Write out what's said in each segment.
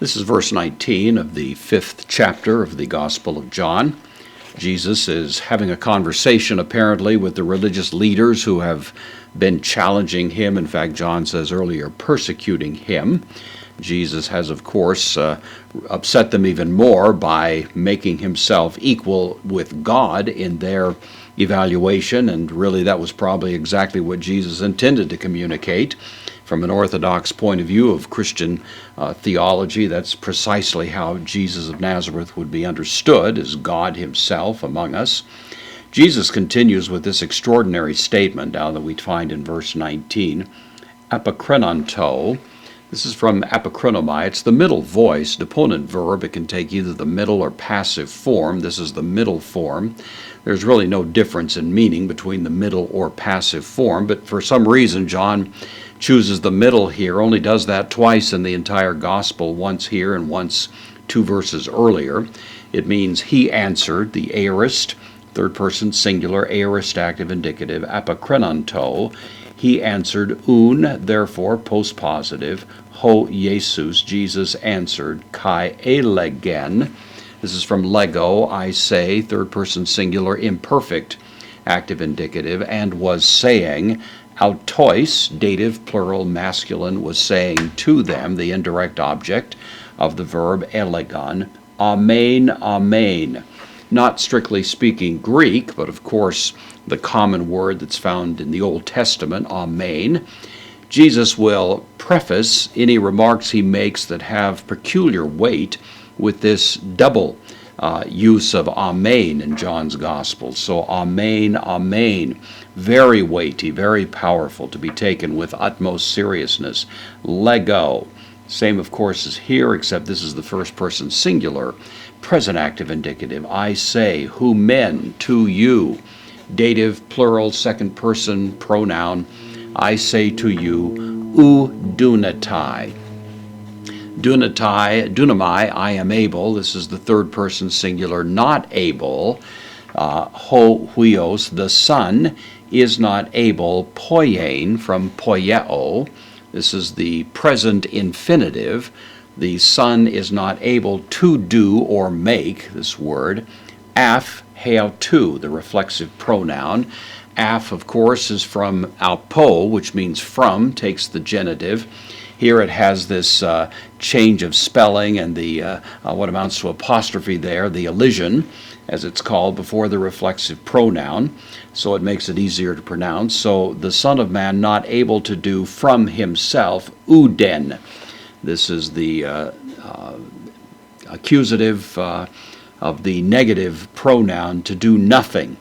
This is verse 19 of the 5th chapter of the Gospel of John. Jesus is having a conversation apparently with the religious leaders who have been challenging him. In fact, John says earlier, persecuting him. Jesus has, of course, upset them even more by making himself equal with God in their evaluation, and really that was probably exactly what Jesus intended to communicate. From an Orthodox point of view of Christian theology, that's precisely how Jesus of Nazareth would be understood, as God himself among us. Jesus continues with this extraordinary statement now that we find in verse 19, apokrenonto. This is from apokrenomai. It's the middle voice, deponent verb. It can take either the middle or passive form. This is the middle form. There's really no difference in meaning between the middle or passive form, but for some reason John chooses the middle here, only does that twice in the entire gospel, once here and once 2 verses earlier. It means he answered, the aorist, third person singular, aorist active indicative, apokrenonto. He answered, therefore, postpositive, ho Jesus, Jesus answered, kai elegen. This is from lego, I say, third person singular, imperfect, active indicative, and was saying, autois, dative, plural, masculine, was saying to them, the indirect object of the verb elegon, amen, amen. Not strictly speaking Greek, but of course the common word that's found in the Old Testament, amen. Jesus will preface any remarks he makes that have peculiar weight with this double use of amen in John's Gospel. So amen, amen, very weighty, very powerful, to be taken with utmost seriousness. Lego, same of course as here, except this is the first person singular, present active indicative. I say, humen, to you. Dative, plural, second person pronoun. I say to you, dunatai. Dunamai, I am able. This is the third person singular, not able. Ho huios, the son, is not able. Poiein, from poieo. This is the present infinitive. The son is not able to do or make, this word. Af, heautu, the reflexive pronoun. Af, of course, is from alpo, which means from, takes the genitive. Here it has this change of spelling and the what amounts to apostrophe there, the elision, as it's called, before the reflexive pronoun, so it makes it easier to pronounce. So the Son of Man not able to do from himself, uden. This is the accusative of the negative pronoun, to do nothing.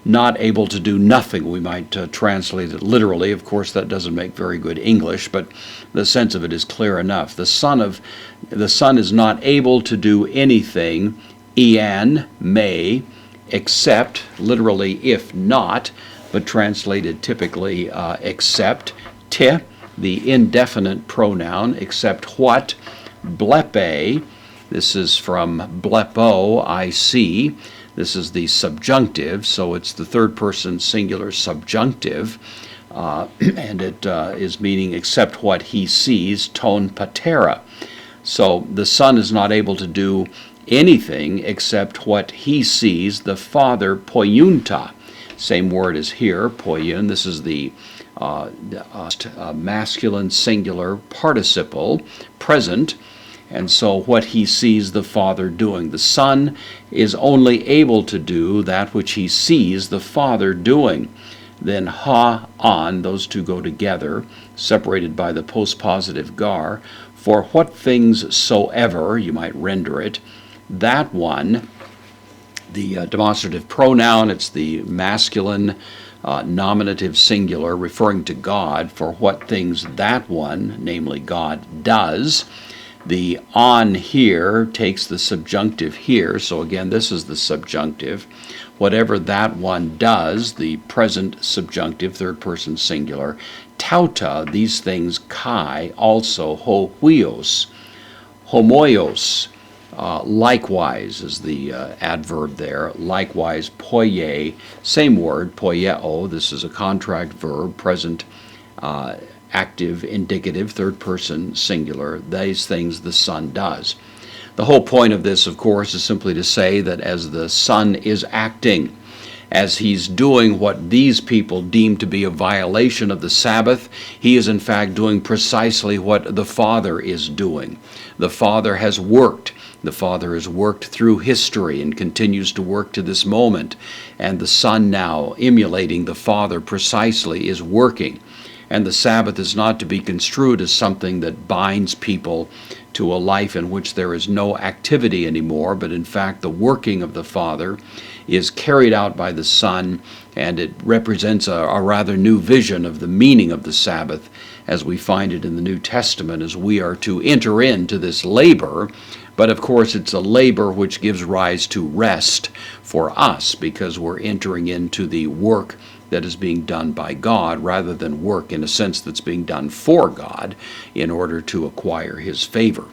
Not able to do nothing, we might translate it literally. Of course, that doesn't make very good English, but the sense of it is clear enough. The Son is not able to do anything, ian, may, except, literally if not, but translated typically except, te, the indefinite pronoun, except what, blepe. This is from blepo, I see. This is the subjunctive, so it's the third person singular subjunctive, and it is meaning except what he sees, ton patera. So the son is not able to do anything except what he sees, the father poiunta. Same word as here, poiun. This is the masculine singular participle, present. And so what he sees the Father doing. The Son is only able to do that which he sees the Father doing. Then ha, on, those two go together, separated by the postpositive gar. For what things soever, you might render it, that one, the demonstrative pronoun, it's the masculine nominative singular referring to God, for what things that one, namely God, does. The on here takes the subjunctive here, so again this is the subjunctive. Whatever that one does, the present subjunctive, third person singular. Tauta, these things, kai, also, ho huios. Homoios, likewise is the adverb there. Likewise, poie, same word, poieo. This is a contract verb, present active, indicative, third person, singular. These things the Son does. The whole point of this, of course, is simply to say that as the Son is acting, as he's doing what these people deem to be a violation of the Sabbath, he is in fact doing precisely what the Father is doing. The Father has worked. The Father has worked through history and continues to work to this moment. And the Son now, emulating the Father precisely, is working. And the Sabbath is not to be construed as something that binds people to a life in which there is no activity anymore, but in fact the working of the Father is carried out by the Son, and it represents a rather new vision of the meaning of the Sabbath as we find it in the New Testament, as we are to enter into this labor. But of course it's a labor which gives rise to rest for us, because we're entering into the work that is being done by God rather than work in a sense that's being done for God in order to acquire His favor.